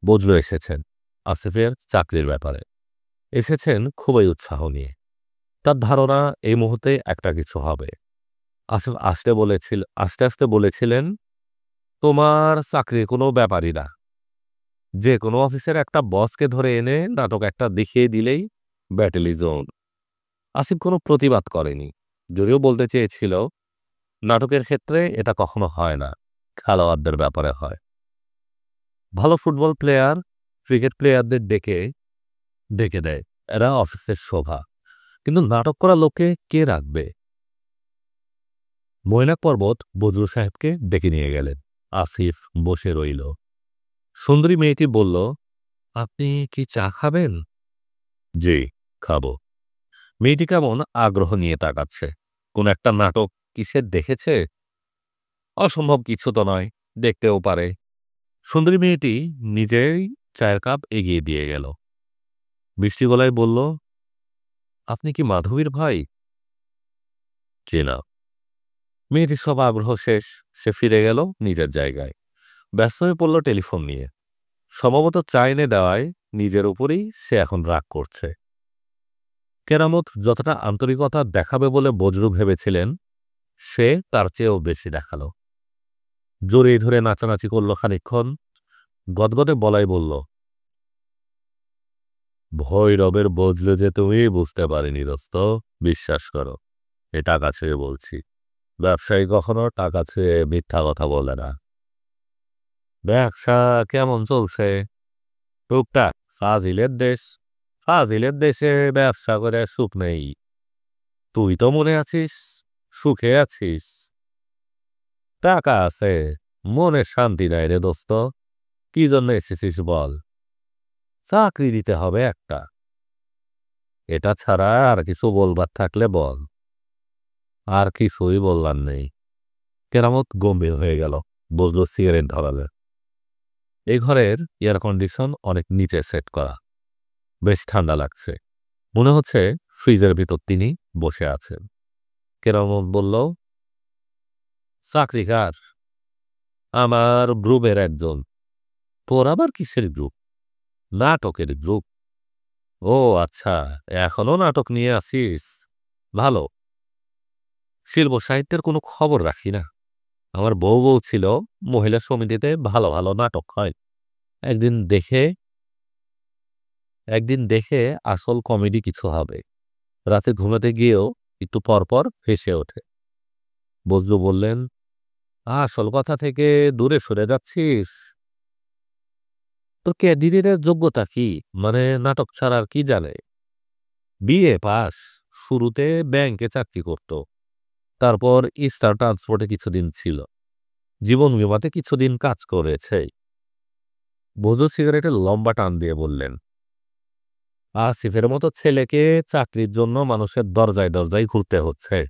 বজলু এসেছেন আসিফের চাকরির ব্যাপারে। এসেছেন খুবই উৎসাহ নিয়ে। তার ধারণা এই মুহূর্তে একটা কিছু হবে। আসিফ আস্তে আস্তে বলেছিলেন, তোমার চাকরির কোনো ব্যাপারই না। যে কোনো অফিসের একটা বসকে ধরে এনে নাটক একটা দেখিয়ে দিলেই ব্যাটেলি জোন। আসিফ কোনো প্রতিবাদ করেনি, যদিও বলতে চেয়েছিল নাটকের ক্ষেত্রে এটা কখনো হয় না, খেলোয়াড়দের ব্যাপারে হয়। ভালো ফুটবল প্লেয়ার ক্রিকেট প্লেয়ারদের ডেকে ডেকে দেয়, এরা অফিসের শোভা। কিন্তু নাটক করা লোককে কে রাখবে? মৈনাক পর্বত বজরুল সাহেবকে ডেকে নিয়ে গেলেন। আসিফ বসে রইল। সুন্দরী মেয়েটি বলল, আপনি কি চা খাবেন? জি, খাবো। মেয়েটি কেমন আগ্রহ নিয়ে তাকাচ্ছে। কোন একটা নাটক কিসের দেখেছে? অসম্ভব কিছু তো নয়, দেখতেও পারে। সুন্দরী মেয়েটি নিজেই চায়ের কাপ এগিয়ে দিয়ে গেল। বৃষ্টি গলায় বলল, আপনি কি মাধবীর ভাই? জি না। মেয়েটির সব আগ্রহ শেষ। সে ফিরে গেল নিজের জায়গায়। ব্যস্ত হয়ে পড়ল টেলিফোন নিয়ে। সম্ভবত চা এনে দেওয়ায় নিজের উপরই সে এখন রাগ করছে। কেরামত যতটা আন্তরিকতা দেখাবে বলে বজরু ভেবেছিলেন, সে তার চেয়েও বেশি দেখালো। জড়িয়ে ধরে নাচানাচি করল খানিকক্ষণ। গদগদে বলাই বলল, ভৈরবের বজলু যে তুমি বুঝতে পারিনি দোস্ত, বিশ্বাস করো। এ টাকা ছুঁয়ে বলছি, ব্যবসায়ী কখনো টাকা ছুঁয়ে মিথ্যা কথা বলে না। ব্যবসা কেমন চলছে? টুকটাক। ফাজিলের দেশে ব্যবসা করে সুখ নেই। তুই তো মনে আছিস সুখে আছিস। টাকা আছে, মনে শান্তি নাই রে দোস্ত। কি জন্য এসেছিস বল? চাকরি দিতে হবে একটা। এটা ছাড়া আর কিছু বলবার থাকলে বল। আর কিছুই বললাম নেই। কেরামত গম্ভীর হয়ে গেল। বজলু সিগারেট ধরালে। এই ঘরের এয়ার কন্ডিশন অনেক নিচে সেট করা, বেশ ঠান্ডা লাগছে। মনে হচ্ছে ফ্রিজের ভিতর তিনি বসে আছেন। কেরামত বলল, চাকরি কার? আমার গ্রুপের একজন। তোর আবার কিসের গ্রুপ? নাটকের গ্রুপ। ও আচ্ছা, এখনো নাটক নিয়ে আসিস? ভালো। শিল্প সাহিত্যের কোনো খবর রাখি না। আমার বউ বলছিল মহিলা সমিতিতে ভালো ভালো নাটক হয়। একদিন দেখে একদিন দেখে আসল কমেডি কিছু হবে। রাতে ঘুমাতে গিয়েও একটু পরপর হেসে ওঠে। বজলু বললেন, আসল কথা থেকে দূরে সরে যাচ্ছিস। তোর ক্যাডারের যোগ্যতা কি? মানে নাটক ছাড়ার কি জানে? BA pass. শুরুতে ব্যাংকে চাকরি করত। তারপর স্টার ট্রান্সপোর্টে কিছুদিন ছিল। জীবন বিমাতে কিছুদিন কাজ করেছে। বজলু সিগারেটের লম্বা টান দিয়ে বললেন, আসিফের মতো ছেলেকে চাকরির জন্য মানুষের দরজায় দরজায় ঘুরতে হচ্ছে।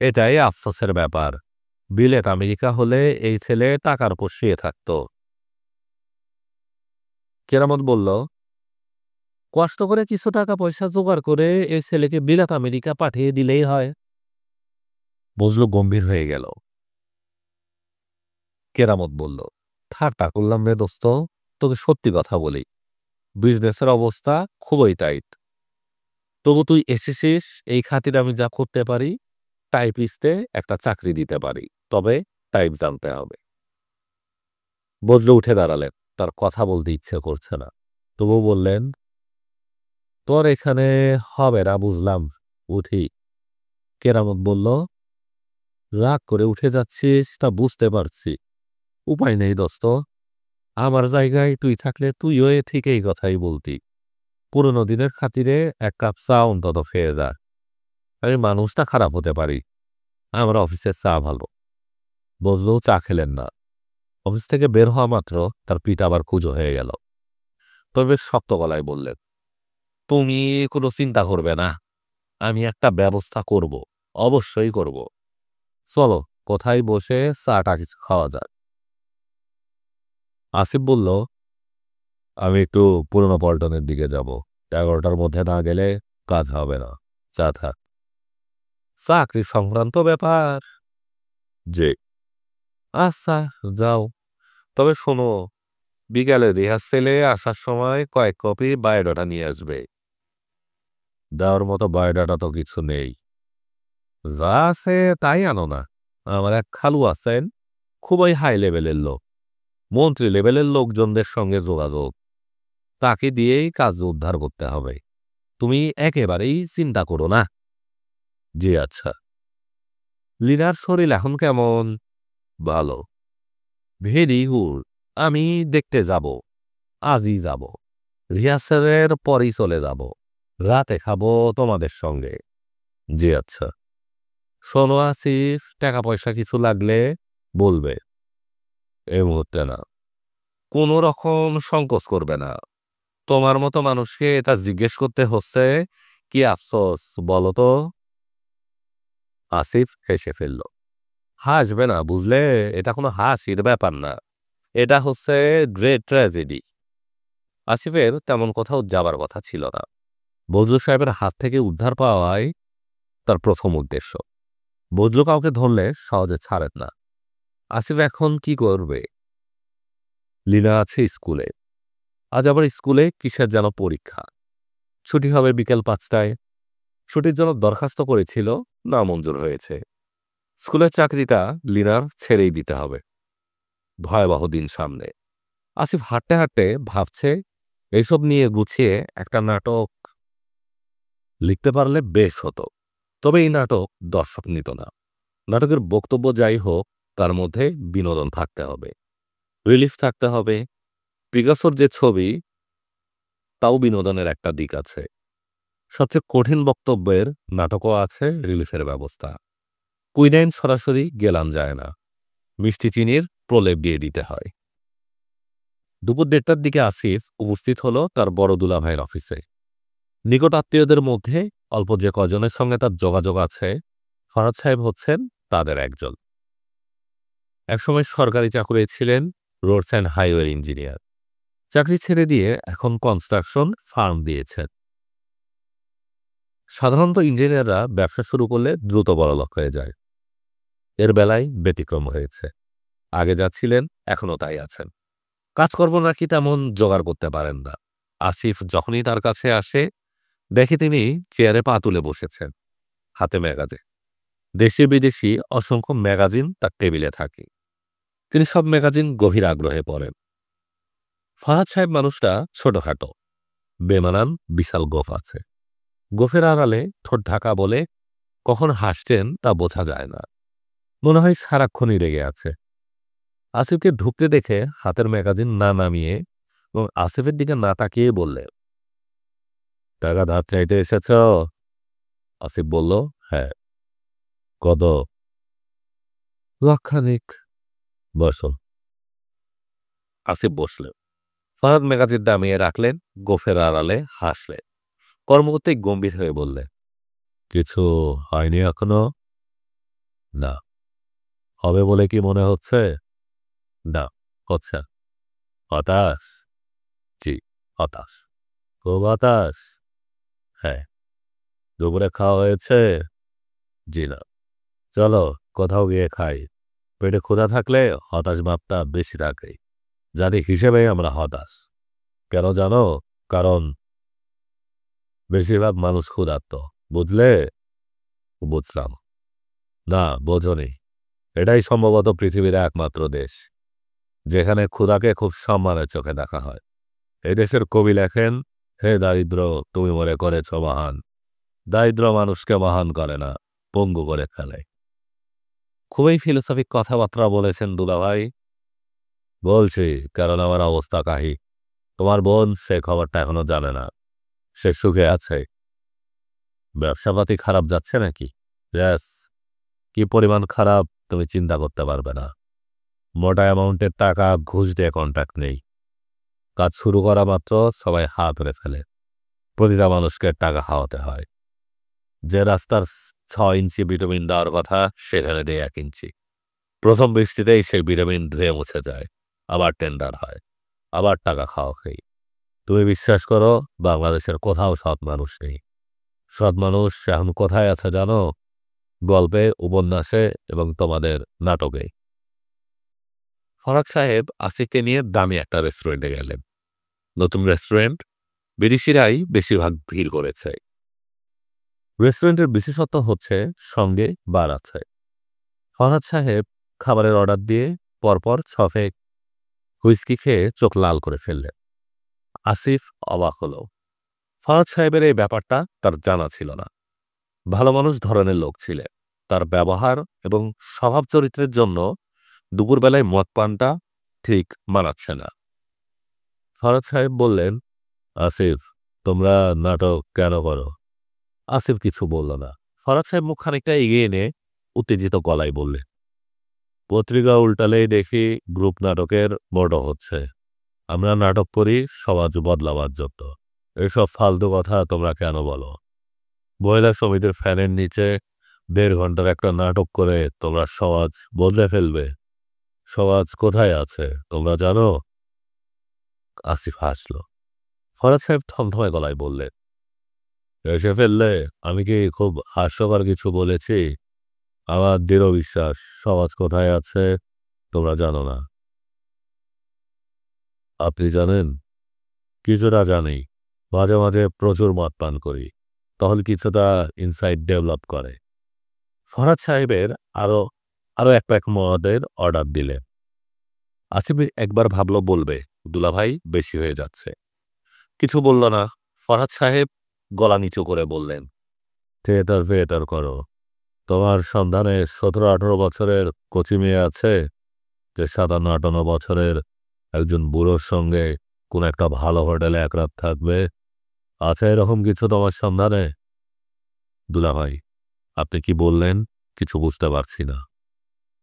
এটাই আফসোসের ব্যাপার। বিলেত আমেরিকা হলে এই ছেলে টাকার উপর শুয়ে থাকত। কেরামত বলল, কষ্ট করে কিছু টাকা পয়সা জোগাড় করে এই ছেলেকে বিলাত আমেরিকা পাঠিয়ে দিলেই হয়। বজলু গম্ভীর হয়ে গেল। কেরামত বলল, ঠাট্টা করলাম রে দোস্ত, তোকে সত্যি কথা বলি। বিজনেসের অবস্থা খুবই টাইট। তবু তুই এসেছিস, এই খাতিরে আমি যা করতে পারি, টাইপিস্টে একটা চাকরি দিতে পারি, তবে টাইপ জানতে হবে। বজলু উঠে দাঁড়ালেন। তার কথা বলতে ইচ্ছে করছে না। তবু বললেন, তোর এখানে হবে না বুঝলাম, উঠি। কেরামত বলল, রাগ করে উঠে যাচ্ছিস তা বুঝতে পারছি। উপায় নেই দোস্ত। আমার জায়গায় তুই থাকলে তুইও ঠিক এই কথাই বলতি। পুরনো দিনের খাতিরে এক কাপ চা অন্তত খেয়ে যা। আমি মানুষটা খারাপ হতে পারি, আমার অফিসের চা ভালো। বজলু চা খেলেন না। অফিস থেকে বের হওয়া মাত্র তার পিঠ আবার কুঁজো হয়ে গেল। তবে শক্ত গলায় বললেন, তুমি কোনো চিন্তা করবে না, আমি একটা ব্যবস্থা করব, অবশ্যই করব। চলো, কোথায় বসে চাটা কিছু খাওয়া যাক। আসিফ বলল, আমি একটু পুরনো পল্টনের দিকে যাব। 11টার মধ্যে না গেলে কাজ হবে না। চা থাক। চাকরি সংক্রান্ত ব্যাপার। যে আচ্ছা, যাও। তবে শোনো, বিকালে রিহার্সেলে আসার সময় কয়েক কপি বায়োডাটা নিয়ে আসবে। দেওয়ার মতো বায়োডাটা তো কিছু নেই। যা আছে তাই আনো না। আমার এক খালু আছেন, খুবই হাই লেভেলের লোক, মন্ত্রী লেভেলের লোকজনদের সঙ্গে যোগাযোগ, তাকে দিয়েই কাজ উদ্ধার করতে হবে। তুমি একেবারেই চিন্তা করো না। জি আচ্ছা। লীনার শরীর এখন কেমন? ভালো। Very good. আমি দেখতে যাব, আজই যাব। রিহার্সালের পরেই চলে যাব। রাতে খাবো তোমাদের সঙ্গে। জি আচ্ছা। শোনো আসিফ, টাকা পয়সা কিছু লাগলে বলবে। এই মুহূর্তে না। কোনো রকম সংকোচ করবে না। তোমার মতো মানুষকে এটা জিজ্ঞেস করতে হচ্ছে, কি আফসোস বলো তো? আসিফ হেসে ফেলল। হাসবে না বুঝলে, এটা কোনো হাসির ব্যাপার না, এটা হচ্ছে গ্রেট ট্র্যাজেডি। আসিফের তেমন কোথাও যাবার কথা ছিল না। বজলু সাহেবের হাত থেকে উদ্ধার পাওয়াই তার প্রথম উদ্দেশ্য। বজলু কাউকে ধরলে সহজে ছাড়েন না। আসিফ এখন কি করবে? লীনা আছে স্কুলে। আজ আবার স্কুলে কিসের যেন পরীক্ষা। ছুটি হবে বিকেল 5টায়। ছুটির জন্য দরখাস্ত করেছিল, নামঞ্জুর হয়েছে। স্কুলের চাকরিটা লীনার ছেড়েই দিতে হবে। ভয়াবহ দিন সামনে। আসিফ হাঁটতে হাঁটতে ভাবছে, এইসব নিয়ে গুছিয়ে একটা নাটক লিখতে পারলে বেশ হতো। তবে এই নাটক দর্শক নিত না। নাটকের বক্তব্য যাই হোক, তার মধ্যে বিনোদন থাকতে হবে, রিলিফ থাকতে হবে। পিকাসোর যে ছবি, তাও বিনোদনের একটা দিক আছে। সবচেয়ে কঠিন বক্তব্যের নাটকও আছে রিলিফের ব্যবস্থা। কুইনাইন সরাসরি গেলান যায় না, মিষ্টি চিনির প্রলেপ দিয়ে দিতে হয়। দুপুর 1:30টার দিকে আসিফ উপস্থিত হলো তার বড় দুলাভাইয়ের অফিসে। নিকট আত্মীয়দের মধ্যে অল্প যে কজনের সঙ্গে তার যোগাযোগ আছে, ফরহাদ সাহেব হচ্ছেন তাদের একজন। একসময় সরকারি চাকুরে ছিলেন, রোডস অ্যান্ড হাইওয়ে ইঞ্জিনিয়ার। চাকরি ছেড়ে দিয়ে এখন কনস্ট্রাকশন ফার্ম দিয়েছেন। সাধারণত ইঞ্জিনিয়াররা ব্যবসা শুরু করলে দ্রুত বড়লোক হয়ে যায়। এর বেলায় ব্যতিক্রম হয়েছে। আগে যা ছিলেন এখনও তাই আছেন। কাজকর্ম নাকি তেমন জোগাড় করতে পারেন না। আসিফ যখনই তার কাছে আসে, দেখে তিনি চেয়ারে পা তুলে বসেছেন, হাতে ম্যাগাজিন। দেশি বিদেশি অসংখ্য ম্যাগাজিন তার টেবিলে থাকে। তিনি সব ম্যাগাজিন গভীর আগ্রহে পড়েন। ফরহাদ সাহেব মানুষটা ছোটখাটো, বেমানান, বিশাল গোফ আছে। গোফের আড়ালে ঠোঁট ঢাকা বলে কখন হাসছেন তা বোঝা যায় না। মনে হয় সারাক্ষণই রেগে আছে। আসিফকে ঢুকতে দেখে হাতের ম্যাগাজিন না নামিয়ে এবং আসিফের দিকে না তাকিয়ে বললে, টাকা ধার চাইতে এসেছ? আসিফ বলল, হ্যাঁ। কত? লাখখানেক। বসো। আসিফ বসলেন। ফরহাদ ম্যাগাজিন নামিয়ে রাখলেন, গোফের আড়ালে হাসলেন। কর্মকর্তাই গম্ভীর হয়ে বললে, কিছু হয়নি এখনো? না। হবে বলে কি মনে হচ্ছে? না, হচ্ছে না। হতাশ? জি, হতাশ। খুব হতাশ? হ্যাঁ। দুপুরে খাওয়া হয়েছে? জি না। চলো কোথাও গিয়ে খাই। পেটে ক্ষুধা থাকলে হতাশ ভাবটা বেশি থাকে। জানি হিসেবে আমরা হতাশ। কেন জানো? কারণ বেশিরভাগ মানুষ ক্ষুধার্ত। বুঝলে? বুঝলাম। না, বোঝনি। এটাই সম্ভবত পৃথিবীর একমাত্র দেশ যেখানে ক্ষুধাকে খুব সম্মানের চোখে দেখা হয়। এই দেশের কবি লেখেন, হে দারিদ্র, তুমি মনে করেছ মহান। দারিদ্র মানুষকে মহান করে না, পঙ্গু করে ফেলে। খুবই ফিলোসফিক কথাবার্তা বলেছেন দুলাভাই। বলছি, কারণ আমার অবস্থা কাহি। তোমার বোন সে খবরটা এখনো জানে না। সে সুখে আছে। ব্যবসাপাতি খারাপ যাচ্ছে নাকি? ব্যাস, কি পরিমাণ খারাপ তুমি চিন্তা করতে পারবে না। মোটা অ্যামাউন্টের টাকা ঘুষ দিয়ে কন্ট্রাক্ট নেই। কাজ শুরু করা মাত্র সবাই হাত ধরে ফেলে। প্রতিটা মানুষকে টাকা খাওয়াতে হয়। যে রাস্তার 6 ইঞ্চি ভিটামিন দেওয়ার কথা, সেখানে দেয় 1 ইঞ্চি। প্রথম বৃষ্টিতেই সেই ভিটামিন ধুয়ে মুছে যায়, আবার টেন্ডার হয়, আবার টাকা খাওয়া খাই। তুমি বিশ্বাস করো, বাংলাদেশের কোথাও সৎ মানুষ নেই। সৎ মানুষ এখন কোথায় আছে জানো? গল্পে, উপন্যাসে এবং তোমাদের নাটকে। ফরাক সাহেব আসিফকে নিয়ে দামি একটা রেস্টুরেন্টে গেলেন। নতুন রেস্টুরেন্ট, বিদেশিরাই বেশিরভাগ ভিড় করেছে। রেস্টুরেন্টের বিশেষত্ব হচ্ছে সঙ্গে বার আছে। ফরহাদ সাহেব খাবারের অর্ডার দিয়ে পরপর 6 হুইস্কি খেয়ে চোখ লাল করে ফেললেন। আসিফ অবাক হলো। ফরহাদ সাহেবের এই ব্যাপারটা তার জানা ছিল না। ভালো মানুষ ধরনের লোক ছিলেন। তার ব্যবহার এবং স্বভাব চরিত্রের জন্য দুপুরবেলায় মদ পানটা ঠিক মানাচ্ছে না। ফরহাদ সাহেব বললেন, আসিফ, তোমরা নাটক কেন করো? আসিফ কিছু বলল না। ফরহাদ সাহেব মুখ খানিকটা এগিয়ে এনে উত্তেজিত গলায় বললেন, পত্রিকা উল্টালেই দেখি গ্রুপ নাটকের বড় হচ্ছে। আমরা নাটক করি সমাজ বদলাবার জন্য। এসব ফালতু কথা তোমরা কেন বলো? মহিলা সমিতির ফ্যানের নিচে 1.5 ঘন্টার একটা নাটক করে তোমরা সমাজ বদলে ফেলবে? সমাজ কোথায় আছে তোমরা জানো? আসিফ হাসল। ফরহাদ সাহেব থমথমে গলায় বললেন, এসে ফেললে আমি কি খুব হাস্যকর কিছু বলেছি? আমার দৃঢ় বিশ্বাস সমাজ কোথায় আছে তোমরা জানো না। আপনি জানেন? কিছুটা জানি। মাঝে মাঝে প্রচুর মদ পান করি। তখন কিছুটা ইনসাইট ডেভেলপ করে। ফরহাদ সাহেবের আরো আরো 1 প্যাক মদের অর্ডার দিলেন। আসিফ একবার ভাবল বলবে, দুলাভাই বেশি হয়ে যাচ্ছে। কিছু বলল না। ফরহাদ সাহেব গলা নিচু করে বললেন, থিয়েটার করো। তোমার সন্ধানে 17-18 বছরের কচি মেয়ে আছে যে 57-58 বছরের একজন বুড়োর সঙ্গে কোন একটা ভালো হোটেলে এক রাত থাকবে? আছে এরকম কিছু তোমার সন্ধানে? দুলাভাই, আপনি কি বললেন কিছু বুঝতে পারছি না।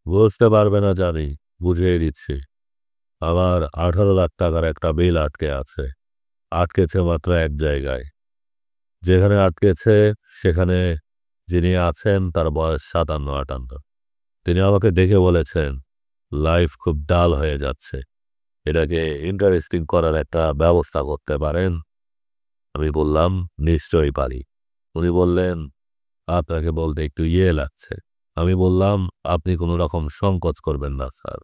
বুঝতে পারবে না জানি, বুঝিয়ে দিচ্ছি। আমার 18 লাখ টাকার একটা বিল আটকে আছে। আটকেছে মাত্র এক জায়গায়। যেখানে আটকেছে সেখানে যিনি আছেন তার বয়স 57-58। তিনি আমাকে দেখে বলেছেন, লাইফ খুব ডাল হয়ে যাচ্ছে, এটাকে ইন্টারেস্টিং করার একটা ব্যবস্থা করতে পারেন? আমি বললাম, নিশ্চয়ই পারি। উনি বললেন, আপনাকে বলতে একটু লাগছে। আমি বললাম, আপনি কোনো রকম সংকোচ করবেন না স্যার।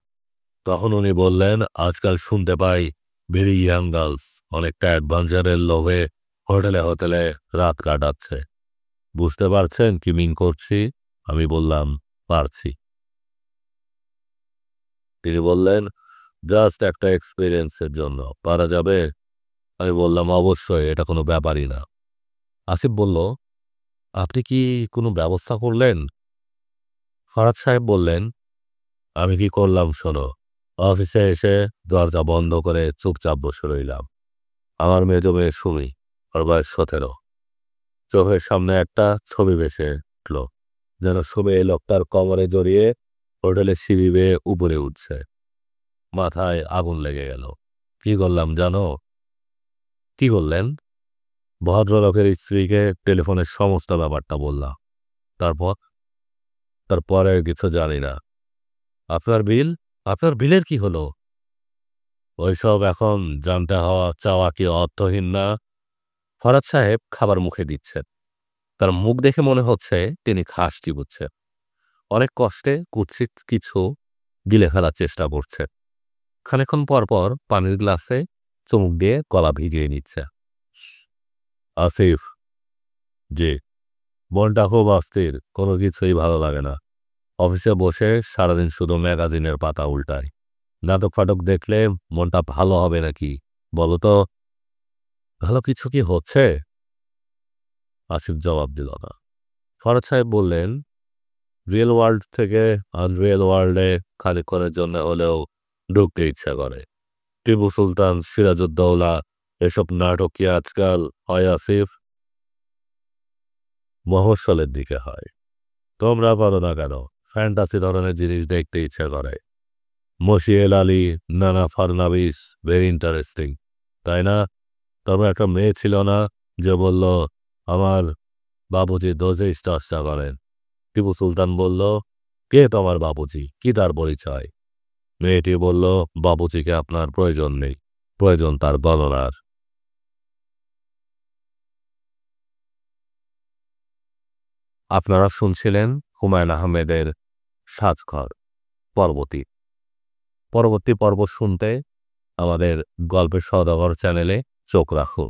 তখন উনি বললেন, আজকাল শুনতে পাই ভেরি ইয়াং গার্লস অনেকটা অ্যাডভেঞ্চারের লোভে হোটেলে হোটেলে রাত কাটাচ্ছে। বুঝতে পারছেন কি মিন করছি? আমি বললাম, পারছি। তিনি বললেন, জাস্ট একটা এক্সপিরিয়েন্সের জন্য পারা যাবে? আমি বললাম, অবশ্যই, এটা কোনো ব্যাপারই না। আসিফ বলল, আপনি কি কোনো ব্যবস্থা করলেন? ফরহাদ সাহেব বললেন, আমি কি করলাম শোনো। অফিসে এসে দরজা বন্ধ করে চুপচাপ বসে রইলাম। আমার মেজো মেয়ে সুমি, ওর বয়স 17। চোখের সামনে একটা ছবি ভেসে উঠল, যেন সুমি এই লোকটার কোমরে জড়িয়ে হোটেলের সিঁড়ি বেয়ে উপরে উঠছে। মাথায় আগুন লেগে গেল। কি করলাম জানো? কি করলেন? ভদ্রলোকের স্ত্রীকে টেলিফোনের সমস্ত ব্যাপারটা বললাম। তারপর তারপরে কিছু জানি না। আপনার বিল? আপনার বিলের কি হলো? ওইসব এখন জানতে হওয়া চাওয়া কি অর্থহীন না? ফরহাদ সাহেব খাবার মুখে দিচ্ছেন। তার মুখ দেখে মনে হচ্ছে তিনি ঘাস চিবুচ্ছেন। অনেক কষ্টে কুৎসিত কিছু গিলে ফেলার চেষ্টা করছে। খানিকক্ষণ পর পর পানির গ্লাসে চুমুক দিয়ে গলা ভিজিয়ে নিচ্ছে। আসিফ, জি। মনটা খুব অস্থির, কোনো কিছুই ভালো লাগে না। অফিসে বসে সারাদিন শুধু ম্যাগাজিনের পাতা উল্টাই। নাটক ফাটক দেখলে মনটা ভালো হবে নাকি বলো তো? ভালো কিছু কি হচ্ছে? আসিফ জবাব দিল না। ফরহাদ সাহেব বললেন, রিয়েল ওয়ার্ল্ড থেকে আনরিয়েল ওয়ার্ল্ডে খানিকক্ষণের জন্য হলেও ঢুকতে ইচ্ছা করে। টিপু সুলতান, সিরাজউদ্দৌলা, এসব নাটক কি আজকাল হয় আসিফ? মফস্বলের দিকে হয়। তোমরা পারো না কেন? ফ্যান্টাসি ধরনের জিনিস দেখতে ইচ্ছে করে। মশিয়েল আলী, নানা ফারনাবিস, ভেরি ইন্টারেস্টিং, তাই না? তবে একটা মেয়ে ছিল না যে বলল, আমার বাবুজি দোজেই চর্চা করেন। টিপু সুলতান বলল, কে তোমার বাবুজি, কি তার পরিচয়? মেয়েটি বলল, বাবুজিকে আপনার প্রয়োজন নেই, প্রয়োজন তার গণনার। আপনারা শুনছিলেন হুমায়ুন আহমেদের সাজঘর পরবর্তী পরবর্তী পর্ব শুনতে আমাদের গল্পের সওদাগর চ্যানেলে চোখ রাখুন।